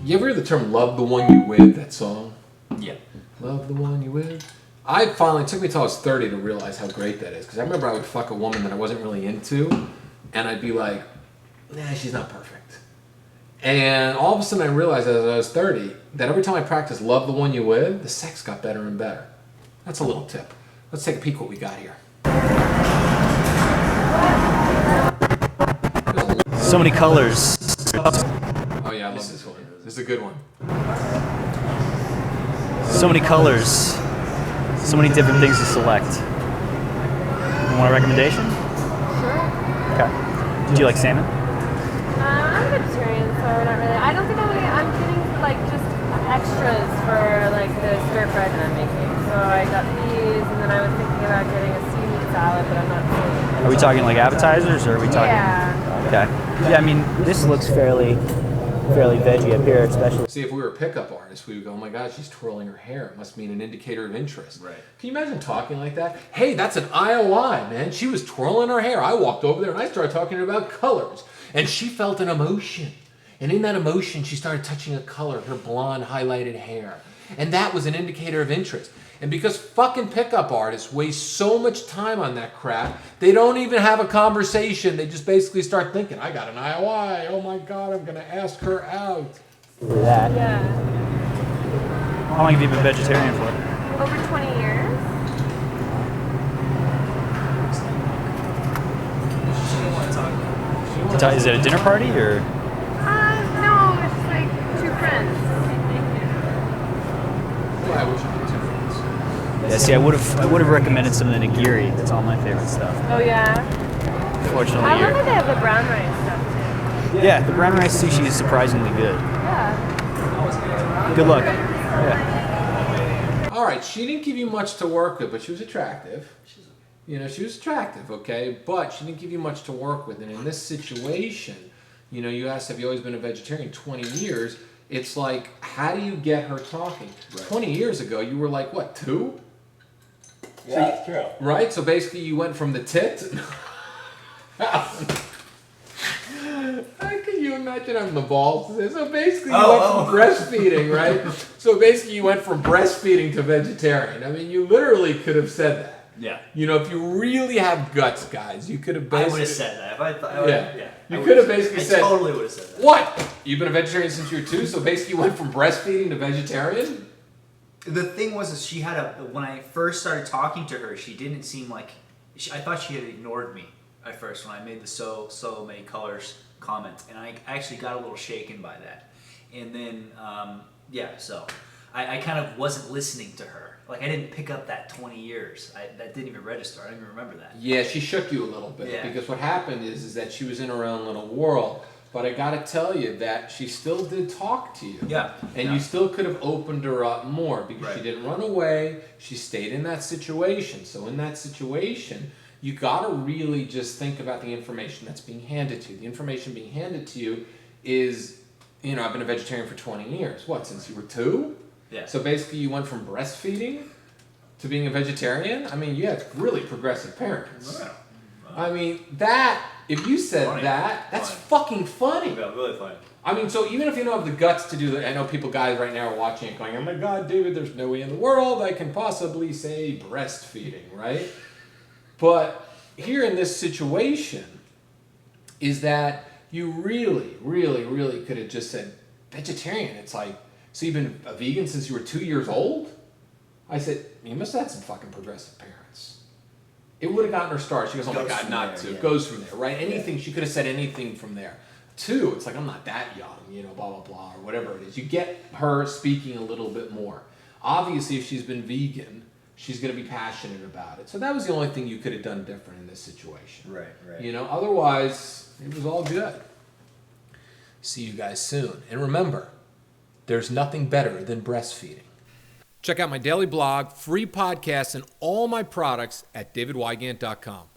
You ever hear the term "love the one you with"? That song. Yeah. Love the one you with. It took me till I was 30 to realize how great that is. Because I remember I would fuck a woman that I wasn't really into, and I'd be like, nah, she's not perfect. And all of a sudden I realized as I was 30 that every time I practiced "love the one you with," the sex got better and better. That's a little tip. Let's take a peek what we got here. So many colors. Oh yeah, I love this one. This is a good one. So many colors. So many different things to select. You want a recommendation? Sure. Okay. Do you like salmon? I'm vegetarian, so not really. I don't think I'm getting like just extras for like the stir fry that I'm making. So I got these, and then I was thinking about getting a seaweed salad, but I'm not really. Are we talking like appetizers, or are we talking? Yeah. Okay. Yeah, I mean, this looks fairly veggie up here, especially. See, if we were a pickup artist, we would go, oh my God, she's twirling her hair. It must mean an indicator of interest. Right. Can you imagine talking like that? Hey, that's an IOI, man. She was twirling her hair. I walked over there and I started talking about colors. And she felt an emotion. And in that emotion, she started touching a color, her blonde highlighted hair. And that was an indicator of interest. And because fucking pickup artists waste so much time on that crap, they don't even have a conversation. They just basically start thinking, I got an IOI. Oh my God, I'm going to ask her out. That. Yeah. How long have you been vegetarian for? Over 20 years. Is it a dinner party or? No, it's just like two friends. Yeah, I wish I could do friends. Yeah, see, I would have recommended some of the nigiri. That's all my favorite stuff. Oh yeah. Fortunately, I love that they have the brown rice stuff too. yeah, the brown rice sushi is surprisingly good. Yeah. Good luck. Yeah. All right, she didn't give you much to work with, but she was attractive. She was attractive, okay? But she didn't give you much to work with. And in this situation, you asked, have you always been a vegetarian? 20 years. It's like, how do you get her talking? Right. 20 years ago, you were like, what, 2? Yeah, that's true. Right? So basically, you went from the tit. How can you imagine I'm the balls to this? So basically, you went from breastfeeding, right? So basically, you went from breastfeeding to vegetarian. I mean, you literally could have said that. Yeah. If you really have guts, guys, you could have basically. I would have said that. If I thought, You could have basically said. I totally would have said that. What? You've been a vegetarian since you were 2, so basically you went from breastfeeding to vegetarian? The thing was, is she had when I first started talking to her, she didn't seem like, I thought she had ignored me at first when I made the so many colors comment, and I actually got a little shaken by that. And then, so I kind of wasn't listening to her. Like, I didn't pick up that 20 years. That didn't even register. I didn't even remember that. Yeah, she shook you a little bit. Yeah. Because what happened is that she was in her own little world. But I got to tell you that she still did talk to you. Yeah. And you still could have opened her up more because she didn't run away. She stayed in that situation. So in that situation, you got to really just think about the information that's being handed to you. The information being handed to you is, I've been a vegetarian for 20 years. What, since you were 2? Yeah. So basically you went from breastfeeding to being a vegetarian? I mean, you had really progressive parents. Wow. I mean, if you said that's fucking funny. Yeah, really funny. I mean, so even if you don't have the guts to do that, I know guys right now are watching it going, oh my God, David, there's no way in the world I can possibly say breastfeeding, right? But here in this situation is that you really, really, really could have just said vegetarian. It's like, so you've been a vegan since you were 2 years old? I said, you must have had some fucking progressive parents. It would have gotten her started. She goes, oh my God, not 2. It goes from there, right? Anything, she could have said anything from there. 2, it's like, I'm not that young, blah, blah, blah, or whatever it is. You get her speaking a little bit more. Obviously, if she's been vegan, she's going to be passionate about it. So that was the only thing you could have done different in this situation. Right. Otherwise, it was all good. See you guys soon. And remember, there's nothing better than breastfeeding. Check out my daily blog, free podcasts, and all my products at davidwygant.com.